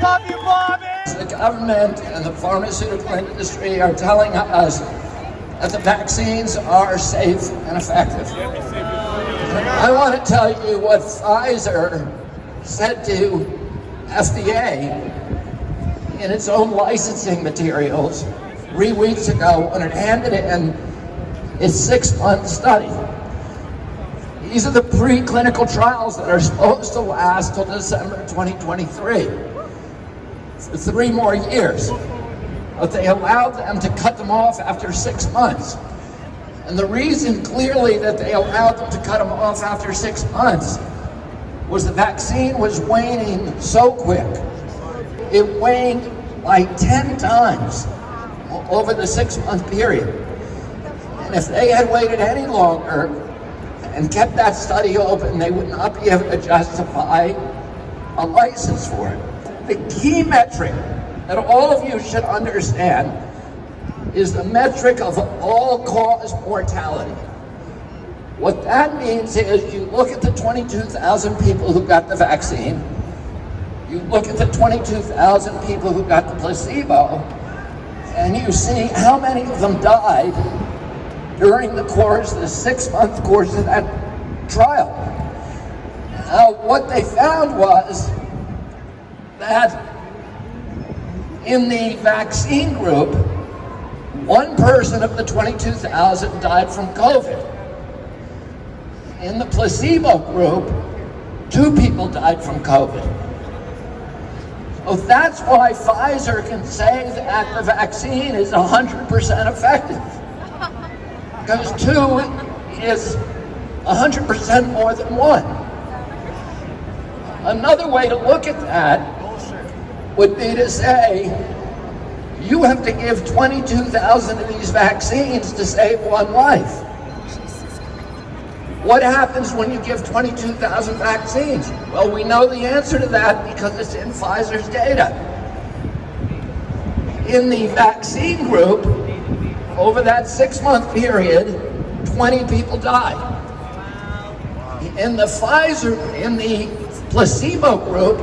Love you, Bobby! The government and the pharmaceutical industry are telling us that the vaccines are safe and effective. I want to tell you what Pfizer said to FDA in its own licensing materials 3 weeks ago when it handed in its 6-month study. These are the preclinical trials that are supposed to last till December 2023, for 3 more years. But they allowed them to cut them off after 6 months. And the reason clearly that they allowed them to cut them off after 6 months was the vaccine was waning so quick. It waned like 10 times over the 6-month period. And if they had waited any longer and kept that study open, they would not be able to justify a license for it. The key metric that all of you should understand is the metric of all-cause mortality. What that means is you look at the 22,000 people who got the vaccine, you look at the 22,000 people who got the placebo, and you see how many of them died during the course, the 6-month course of that trial. Now, what they found was that in the vaccine group, 1 person of the 22,000 died from COVID. In the placebo group, 2 people died from COVID. So that's why Pfizer can say that the vaccine is 100% effective. Because 2 is 100% more than 1. Another way to look at that would be to say, you have to give 22,000 of these vaccines to save 1 life. What happens when you give 22,000 vaccines? Well, we know the answer to that because it's in Pfizer's data. In the vaccine group, over that 6-month period, 20 people died. In the placebo group,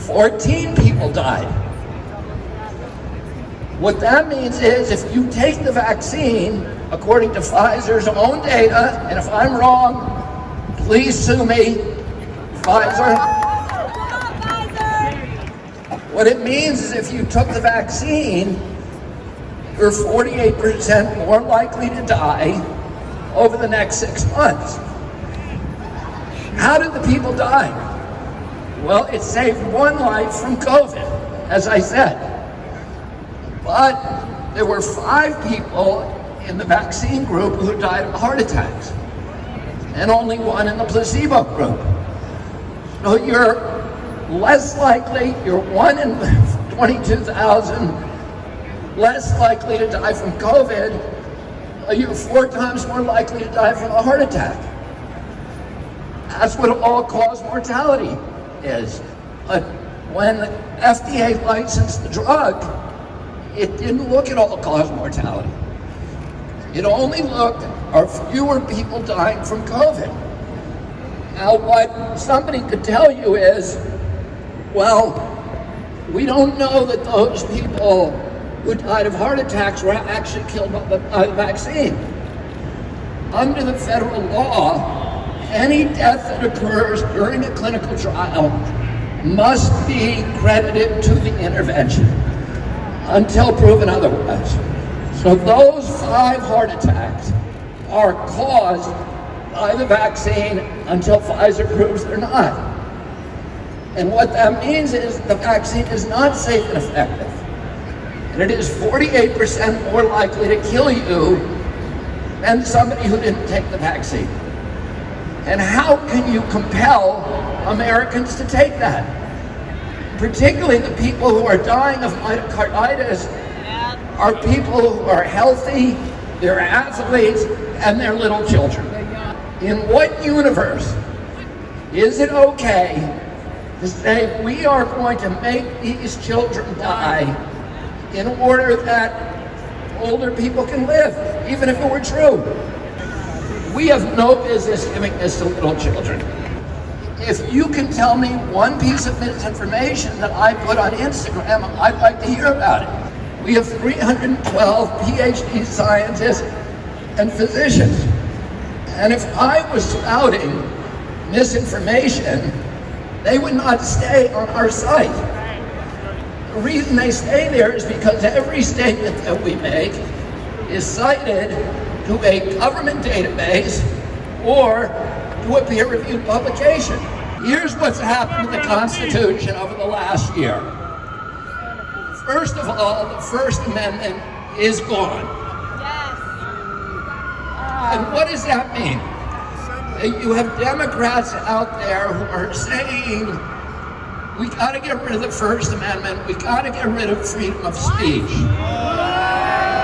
14 people died. What that means is if you take the vaccine, according to Pfizer's own data, and if I'm wrong, please sue me, Pfizer. What it means is if you took the vaccine, you're 48% more likely to die over the next 6 months. How did the people die? Well, it saved 1 life from COVID, as I said. But there were 5 people in the vaccine group who died of heart attacks, and only 1 in the placebo group. So you're less likely, you're 1 in 22,000 less likely to die from COVID. You're 4 times more likely to die from a heart attack. That's what all-cause mortality is. But when the FDA licensed the drug, it didn't look at all-cause mortality. It only looked at fewer people dying from COVID. Now, what somebody could tell you is, well, we don't know that those people who died of heart attacks were actually killed by the vaccine. Under the federal law, any death that occurs during a clinical trial must be credited to the intervention until proven otherwise. So those 5 heart attacks are caused by the vaccine until Pfizer proves they're not. And what that means is the vaccine is not safe and effective. And it is 48% more likely to kill you than somebody who didn't take the vaccine. And how can you compel Americans to take that? Particularly the people who are dying of myocarditis are people who are healthy, they're athletes, and they're little children. In what universe is it okay to say we are going to make these children die in order that older people can live, even if it were true? We have no business giving this to little children. If you can tell me one piece of misinformation that I put on Instagram, I'd like to hear about it. We have 312 PhD scientists and physicians. And if I was spouting misinformation, they would not stay on our site. The reason they stay there is because every statement that we make is cited to a government database or to a peer-reviewed publication. Here's what's happened to the Constitution over the last year. First of all, the First Amendment is gone. Yes. And what does that mean? That you have Democrats out there who are saying, we got to get rid of the First Amendment, we got to get rid of freedom of speech.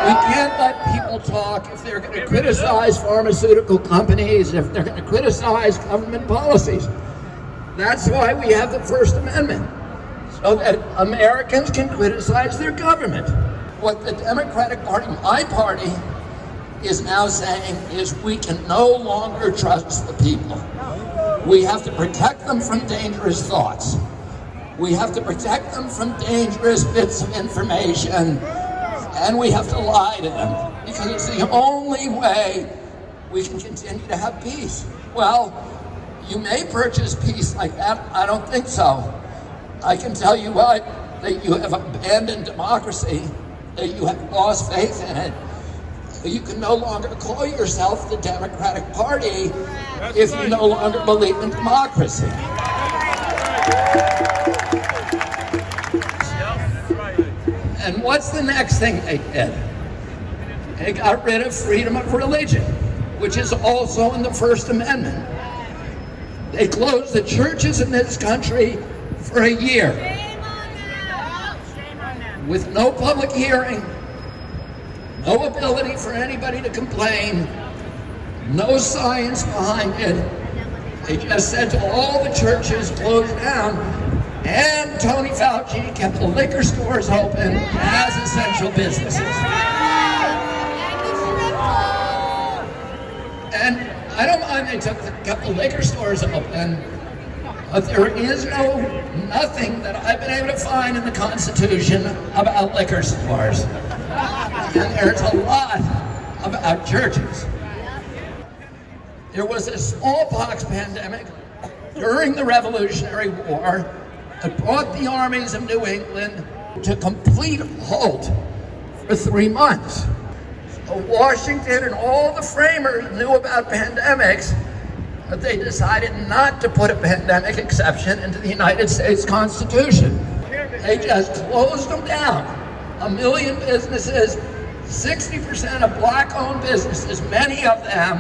We can't let people talk if they're going to criticize pharmaceutical companies, if they're going to criticize government policies. That's why we have the First Amendment, so that Americans can criticize their government. What the Democratic Party, my party, is now saying is we can no longer trust the people. We have to protect them from dangerous thoughts. We have to protect them from dangerous bits of information, and we have to lie to them, because it's the only way we can continue to have peace. Well, you may purchase peace like that. I don't think so. I can tell you what, that you have abandoned democracy, that you have lost faith in it. You can no longer call yourself the Democratic Party if you no longer believe in democracy. And what's the next thing they did? They got rid of freedom of religion, which is also in the First Amendment. They closed the churches in this country for a year with no public hearing, no ability for anybody to complain, no science behind it. They just said to all the churches, close down, and Tony Fauci kept the liquor stores open as essential businesses. And I don't mind they kept the liquor stores open, but there is nothing that I've been able to find in the Constitution about liquor stores. And there's a lot about churches. There was a smallpox pandemic during the Revolutionary War that brought the armies of New England to complete halt for 3 months. So Washington and all the framers knew about pandemics, but they decided not to put a pandemic exception into the United States Constitution. They just closed them down. 1 million businesses, 60% of black-owned businesses, many of them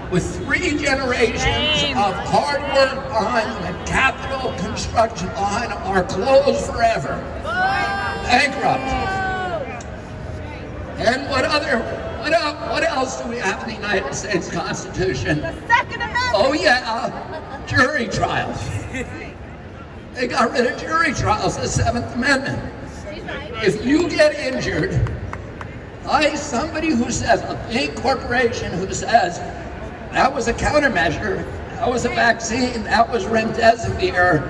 with 3 generations of hard work behind them and capital construction behind them, are closed forever. Bankrupt. And what else do we have in the United States Constitution? The Second Amendment. Oh yeah, jury trials. They got rid of jury trials, the 7th Amendment. If you get injured, somebody who says, a big corporation who says, that was a countermeasure, that was a vaccine, that was remdesivir,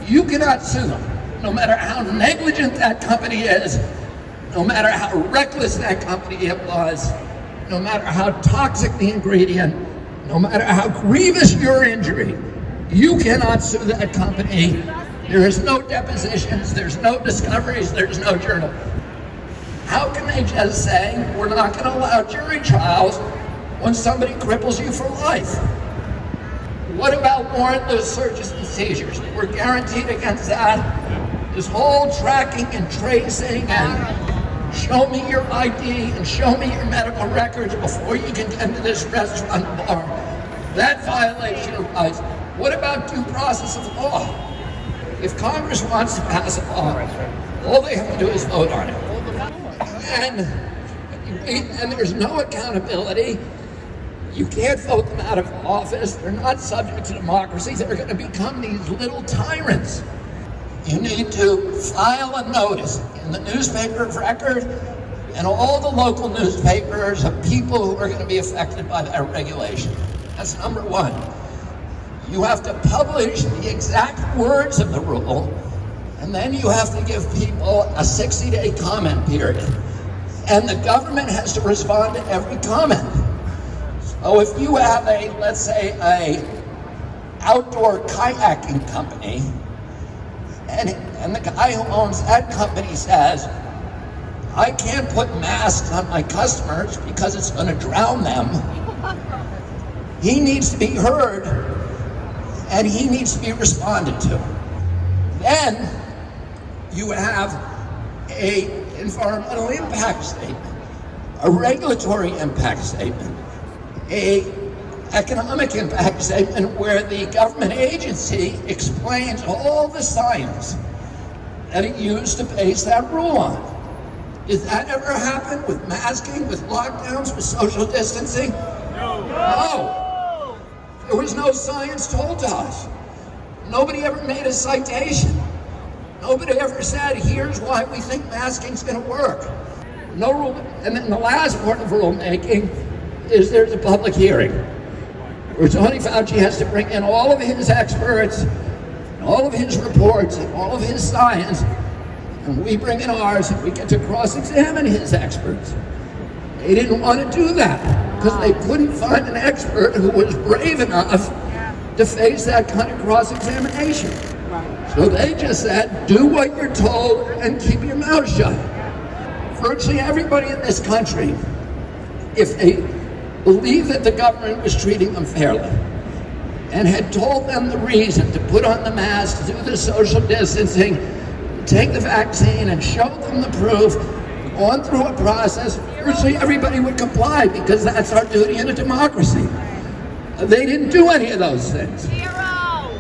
you cannot sue them. No matter how negligent that company is, no matter how reckless that company was, no matter how toxic the ingredient, no matter how grievous your injury, you cannot sue that company. There is no depositions, there's no discoveries, there's no journal. How can they just say, we're not going to allow jury trials when somebody cripples you for life? What about warrantless searches and seizures? We're guaranteed against that. This whole tracking and tracing and show me your ID and show me your medical records before you can get into this restaurant bar. That violates your rights. What about due process of law? If Congress wants to pass a law, all they have to do is vote on it. And there's no accountability. You can't vote them out of office. They're not subject to democracy. They're going to become these little tyrants. You need to file a notice in the newspaper of record and all the local newspapers of people who are going to be affected by that regulation. That's number one. You have to publish the exact words of the rule, and then you have to give people a 60-day comment period. And the government has to respond to every comment. So if you have let's say, a outdoor kayaking company, and the guy who owns that company says, I can't put masks on my customers because it's going to drown them, he needs to be heard, and he needs to be responded to. Then you have an environmental impact statement, a regulatory impact statement, an economic impact statement where the government agency explains all the science that it used to base that rule on. Did that ever happen with masking, with lockdowns, with social distancing? No. There was no science told to us. Nobody ever made a citation. Nobody ever said, here's why we think masking's going to work. No rule. And then the last part of rulemaking is there's a public hearing where Tony Fauci has to bring in all of his experts, and all of his reports, and all of his science, and we bring in ours, and we get to cross-examine his experts. They didn't want to do that because they couldn't find an expert who was brave enough to face that kind of cross-examination. So they just said, do what you're told and keep your mouth shut. Virtually everybody in this country, if they believed that the government was treating them fairly and had told them the reason to put on the mask, to do the social distancing, take the vaccine and show them the proof, gone through a process, virtually everybody would comply because that's our duty in a democracy. They didn't do any of those things.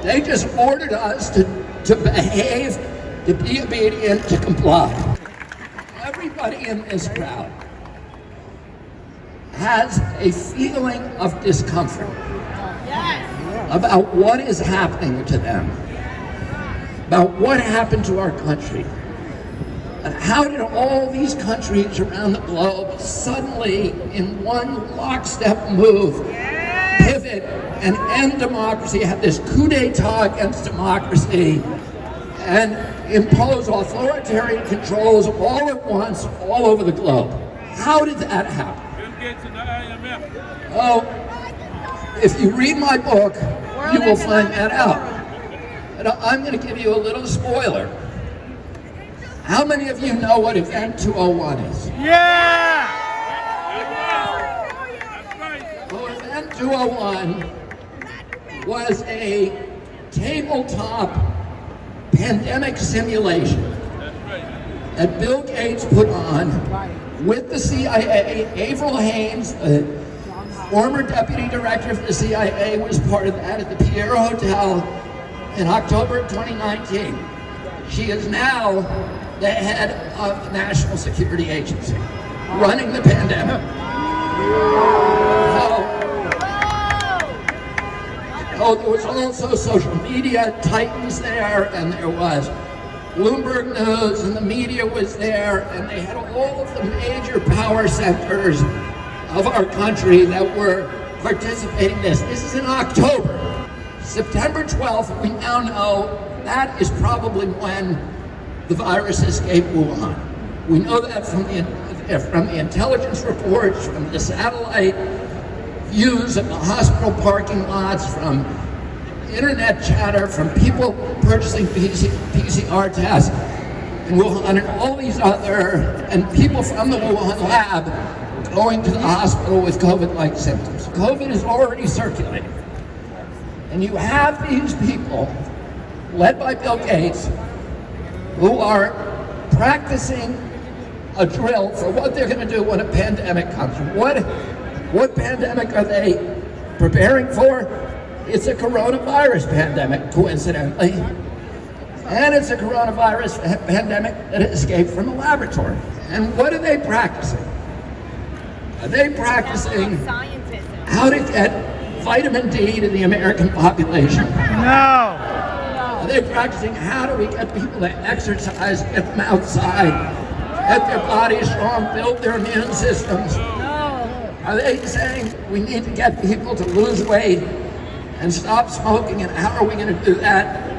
They just ordered us to behave, to be obedient, to comply. Everybody in this crowd has a feeling of discomfort about what is happening to them, about what happened to our country. And how did all these countries around the globe suddenly, in one lockstep move, pivot and end democracy, have this coup d'etat against democracy, and impose authoritarian controls all at once, all over the globe? How did that happen? Oh, if you read my book, you will find that out. But I'm going to give you a little spoiler. How many of you know what Event 201 is? Yeah! Well, Event 201 was a tabletop pandemic simulation that Bill Gates put on with the CIA. Avril Haines, the former deputy director of the CIA, was part of that at the Pierre Hotel in October of 2019. She is now the head of the National Security Agency, running the pandemic. So there was also social media titans there, and there was Bloomberg News, and the media was there, and they had all of the major power centers of our country that were participating in this. This is in October. September 12th, we now know that is probably when the virus escaped Wuhan. We know that from the intelligence reports, from the satellite views of the hospital parking lots, from internet chatter, from people purchasing PCR tests in Wuhan, and all these other, and people from the Wuhan lab going to the hospital with COVID-like symptoms. COVID is already circulating. And you have these people, led by Bill Gates, who are practicing a drill for what they're going to do when a pandemic comes. What pandemic are they preparing for? It's a coronavirus pandemic, coincidentally. And it's a coronavirus pandemic that escaped from a laboratory. And what are they practicing? Are they practicing how to get vitamin D to the American population? No. Are they practicing how do we get people to exercise, get them outside, get their bodies strong, build their immune systems? Are they saying we need to get people to lose weight and stop smoking, and how are we going to do that?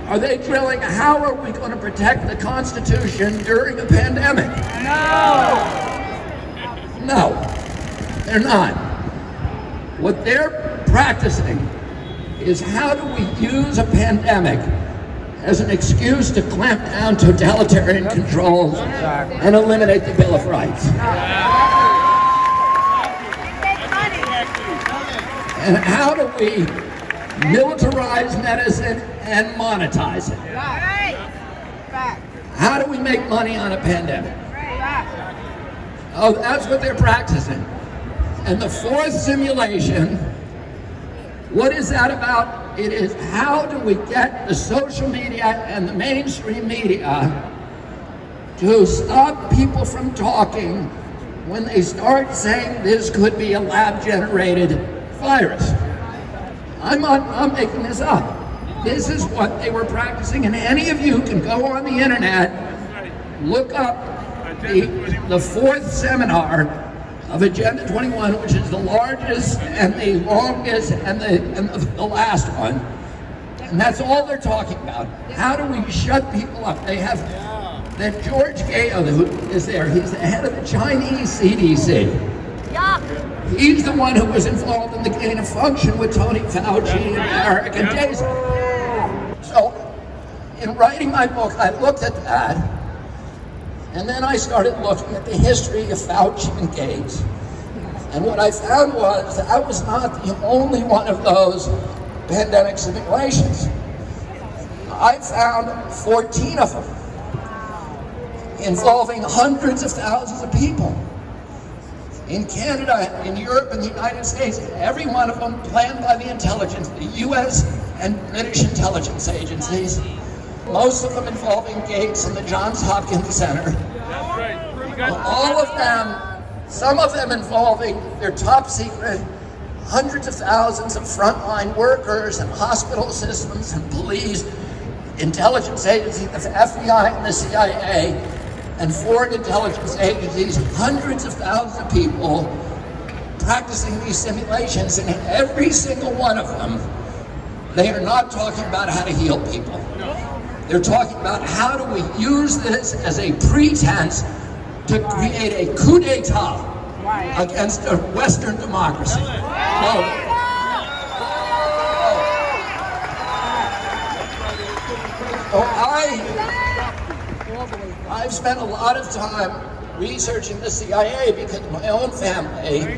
Are they drilling how are we going to protect the Constitution during a pandemic? No, they're not. What they're practicing is how do we use a pandemic as an excuse to clamp down totalitarian controls and eliminate the Bill of Rights. And how do we militarize medicine and monetize it? How do we make money on a pandemic? Oh, that's what they're practicing. And the fourth simulation, what is that about? It is how do we get the social media and the mainstream media to stop people from talking when they start saying this could be a lab-generated virus. I'm not making this up. This is what they were practicing, and any of you can go on the internet, look up the fourth seminar of Agenda 21, which is the largest and the longest and the last one. And that's all they're talking about. How do we shut people up? They have that George Gao who is there. He's the head of the Chinese CDC. He's the one who was involved in the gain of function with Tony Fauci and Eric and Daisy. So, in writing my book, I looked at that, and then I started looking at the history of Fauci and Gates. And what I found was that I was not the only one of those pandemic simulations. I found 14 of them involving hundreds of thousands of people. In Canada, in Europe, and the United States, every one of them planned by the intelligence, the US and British intelligence agencies, most of them involving Gates and the Johns Hopkins Center. All of them, some of them involving their top secret, hundreds of thousands of frontline workers and hospital systems and police, intelligence agencies, the FBI and the CIA, and foreign intelligence agencies, hundreds of thousands of people practicing these simulations, and in every single one of them, they are not talking about how to heal people. They're talking about how do we use this as a pretense to create a coup d'etat against a Western democracy. I've spent a lot of time researching the CIA because my own family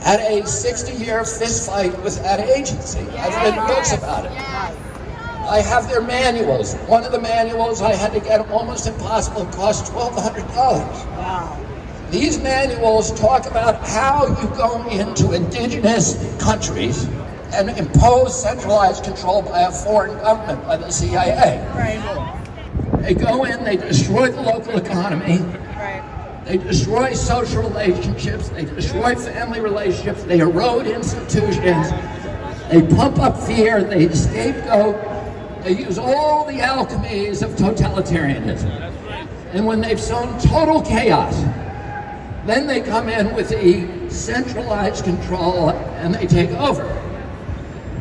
had a 60-year fist fight with that agency. I've read books about it. I have their manuals. One of the manuals I had to get almost impossible. It cost $1,200. These manuals talk about how you go into indigenous countries and impose centralized control by a foreign government, by the CIA. They go in, they destroy the local economy, they destroy social relationships, they destroy family relationships, they erode institutions, they pump up fear, they scapegoat, they use all the alchemies of totalitarianism. And when they've sown total chaos, then they come in with the centralized control and they take over.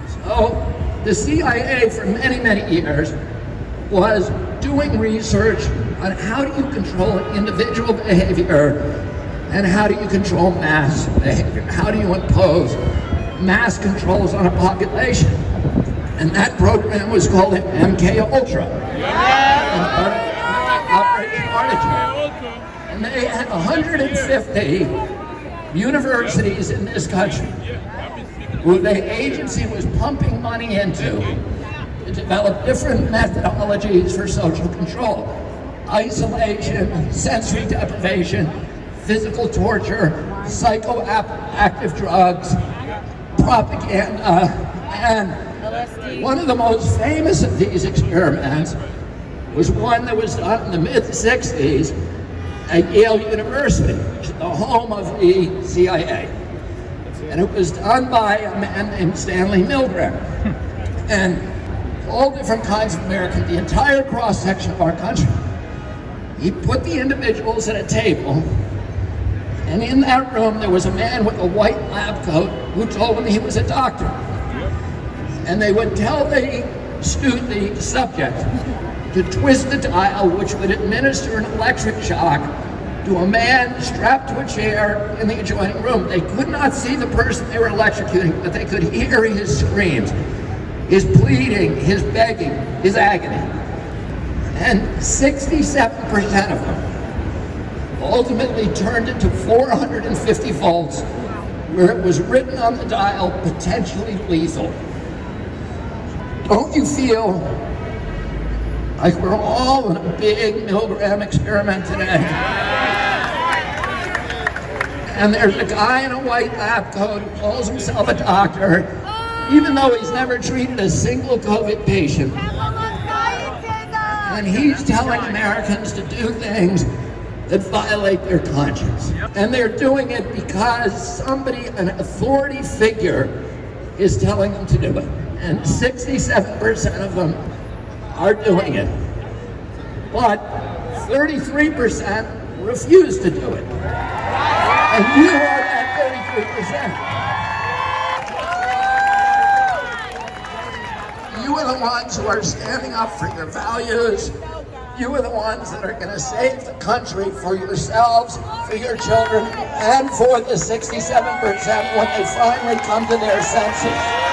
So the CIA for many, many years was doing research on how do you control individual behavior and how do you control mass behavior? How do you impose mass controls on a population? And that program was called MK Ultra. And they had 150 universities in this country who the agency was pumping money into to develop different methodologies for social control. Isolation, sensory deprivation, physical torture, psychoactive drugs, propaganda, and one of the most famous of these experiments was one that was done in the mid-60s at Yale University, which is the home of the CIA. And it was done by a man named Stanley Milgram. And all different kinds of Americans, the entire cross-section of our country. He put the individuals at a table, and in that room there was a man with a white lab coat who told him he was a doctor. and they would tell the subject to twist the dial, which would administer an electric shock to a man strapped to a chair in the adjoining room. They could not see the person they were electrocuting, but they could hear his screams, his pleading, his begging, his agony. And 67% of them ultimately turned into 450 volts, where it was written on the dial, potentially lethal. Don't you feel like we're all in a big Milgram experiment today? And there's a guy in a white lab coat who calls himself a doctor, even though he's never treated a single COVID patient. And he's telling Americans to do things that violate their conscience. And they're doing it because somebody, an authority figure, is telling them to do it. And 67% of them are doing it. But 33% refuse to do it. And you are that 33%. You are the ones who are standing up for your values. You are the ones that are going to save the country for yourselves, for your children, and for the 67% when they finally come to their senses.